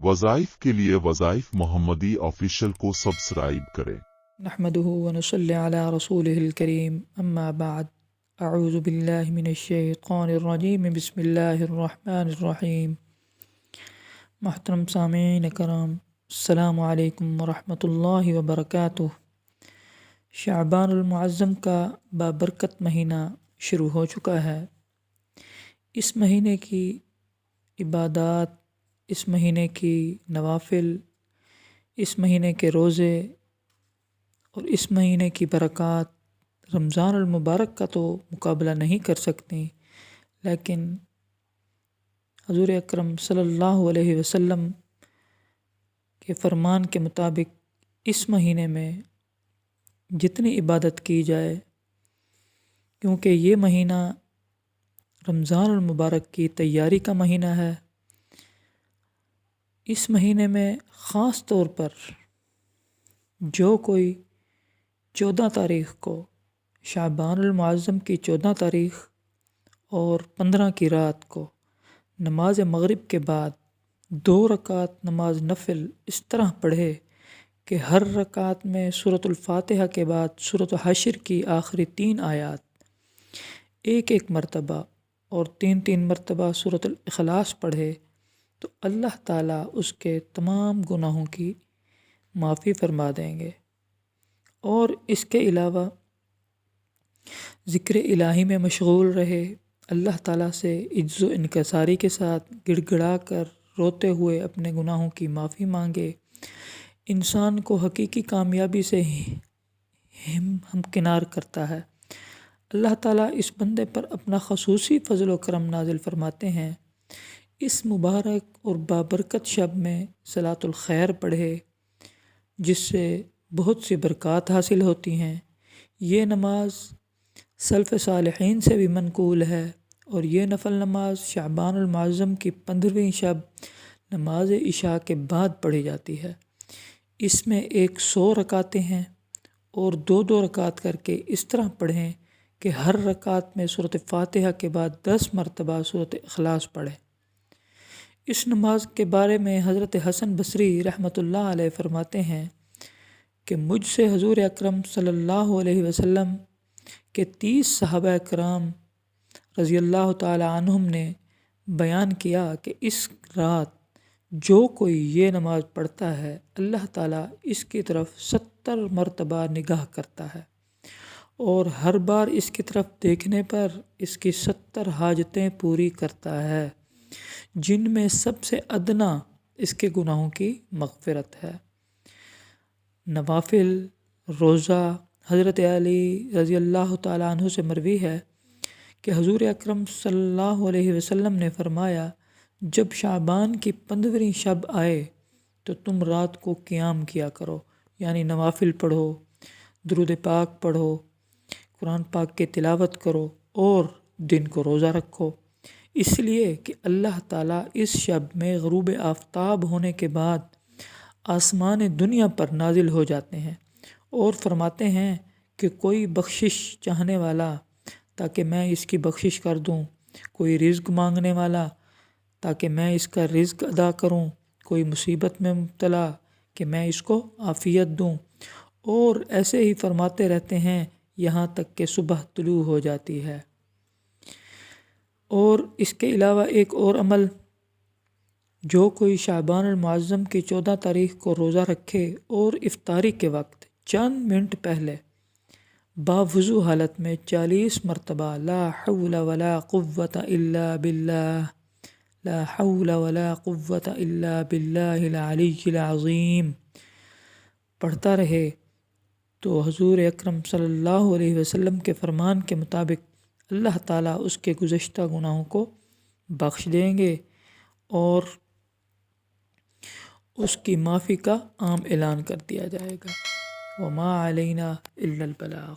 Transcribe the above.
वज़ाइफ के लिए वज़ाइफ मोहम्मदी ऑफिशियल को सब्सक्राइब करें। नहमदुहु व नसल्ली अला रसूलिहिल करीम अम्मा बाद अऊज़ु बिल्लाहि मिनश शैतानिर रजीम बिस्मिल्लाहिर रहमानिर रहीम। मोहतरम सामीन करम, अस्सलामु अलैकुम व रहमतुल्लाहि व बरकातुहू। शाबानुल मुअज़्ज़म का बाबरकत महीना शुरू हो चुका है। इस महीने की इबादत, इस महीने की नवाफिल, इस महीने के रोज़े और इस महीने की बरक़ात रमज़ानुल मुबारक का तो मुकाबला नहीं कर सकती, लेकिन हज़ूर अकरम सल्लल्लाहु अलैहि वसल्लम के फ़रमान के मुताबिक इस महीने में जितनी इबादत की जाए, क्योंकि ये महीना रमज़ानुल मुबारक की तैयारी का महीना है, इस महीने में ख़ास तौर पर जो कोई 14 तारीख़ को, शाबानुल मुअज़्ज़म की 14 तारीख़ और 15 की रात को नमाज मग़रिब के बाद 2 रकात नमाज नफ़िल इस तरह पढ़े कि हर रकात में सूरतुल फ़ातिहा के बाद सूरत हश्र की आखिरी 3 आयात एक एक मरतबा और 3 मरतबा सूरतुल इखलास पढ़े, तो अल्लाह ताला उसके तमाम गुनाहों की माफ़ी फरमा देंगे। और इसके अलावा ज़िक्र इलाही में मशगूल रहे, अल्लाह ताला से इज्ज़ो इनकसारी के साथ गिड़गिड़ा कर रोते हुए अपने गुनाहों की माफ़ी मांगे, इंसान को हकीकी कामयाबी से हमकिनार करता है। अल्लाह ताला इस बंदे पर अपना ख़ुसूसी फ़ज़ल व करम नाज़िल फरमाते हैं। इस मुबारक और बाबरकत शब में सलातुल खैर पढ़े, जिससे बहुत सी बरक़ात हासिल होती हैं। ये नमाज सल्फ़ सालिहीन से भी मनकूल है और ये नफल नमाज शाबानुल मुअज़्ज़म की 15वीं शब नमाज इशा के बाद पढ़ी जाती है। इसमें 100 रकातें हैं और 2 रकात करके इस तरह पढ़ें कि हर रकात में सूरत फ़ातिहा के बाद 10 मरतबा सूरत इखलास पढ़ें। इस नमाज के बारे में हज़रत हसन बसरी रहमतुल्लाह अलैह फरमाते हैं कि मुझसे हज़ूर अकरम सल्लल्लाहु अलैहि वसल्लम के 30 सहाबा कराम रज़ियल्लाहु ताला अन्हुम ने बयान किया कि इस रात जो कोई ये नमाज पढ़ता है, अल्लाह ताला इसकी तरफ 70 मरतबा निगाह करता है और हर बार इसकी तरफ देखने पर इसकी 70 हाजतें पूरी करता है, जिनमें सबसे अदना इसके गुनाहों की मग़फ़िरत है। नवाफिल रोज़ा हज़रत अली रज़ियल्लाहु ताला अन्हु से मरवी है कि हज़ूर अकरम सल्लल्लाहु अलैहि वसल्लम ने फरमाया, जब शाबान की 15वीं शब आए तो तुम रात को क़ियाम किया करो, यानी नवाफिल पढ़ो, दुरूद पाक पढ़ो, कुरान पाक की तिलावत करो और दिन को रोज़ा रखो, इसलिए कि अल्लाह ताला इस शब में ग़ुरूब आफ्ताब होने के बाद आसमान दुनिया पर नाजिल हो जाते हैं और फरमाते हैं कि कोई बख्शिश चाहने वाला ताकि मैं इसकी बख्शिश कर दूं, कोई रिज़्क़ मांगने वाला ताकि मैं इसका रिज़्क़ अदा करूं, कोई मुसीबत में मुब्तला कि मैं इसको आफ़ियत दूं, और ऐसे ही फरमाते रहते हैं यहाँ तक कि सुबह तुलू हो जाती है। और इसके अलावा एक और अमल, जो कोई शाबानुल मुअज़्ज़म की 14 तारीख़ को रोज़ा रखे और इफ्तारी के वक्त चंद मिनट पहले बावुज़ू हालत में 40 मरतबा ला हौला वला कुव्वता इल्ला बिल्लाह, ला हौला वला कुव्वता इल्ला बिल्लाहिल अलिय्यिल अज़ीम पढ़ता रहे, तो हज़ूर अकरम सल्लल्लाहु अलैहि वसल्लम के फ़रमान के मुताबिक अल्लाह ताला उसके गुज़श्ता गुनाहों को बख्श देंगे और उसकी माफ़ी का आम ऐलान कर दिया जाएगा। वमा अलैना इल्लल बलाग।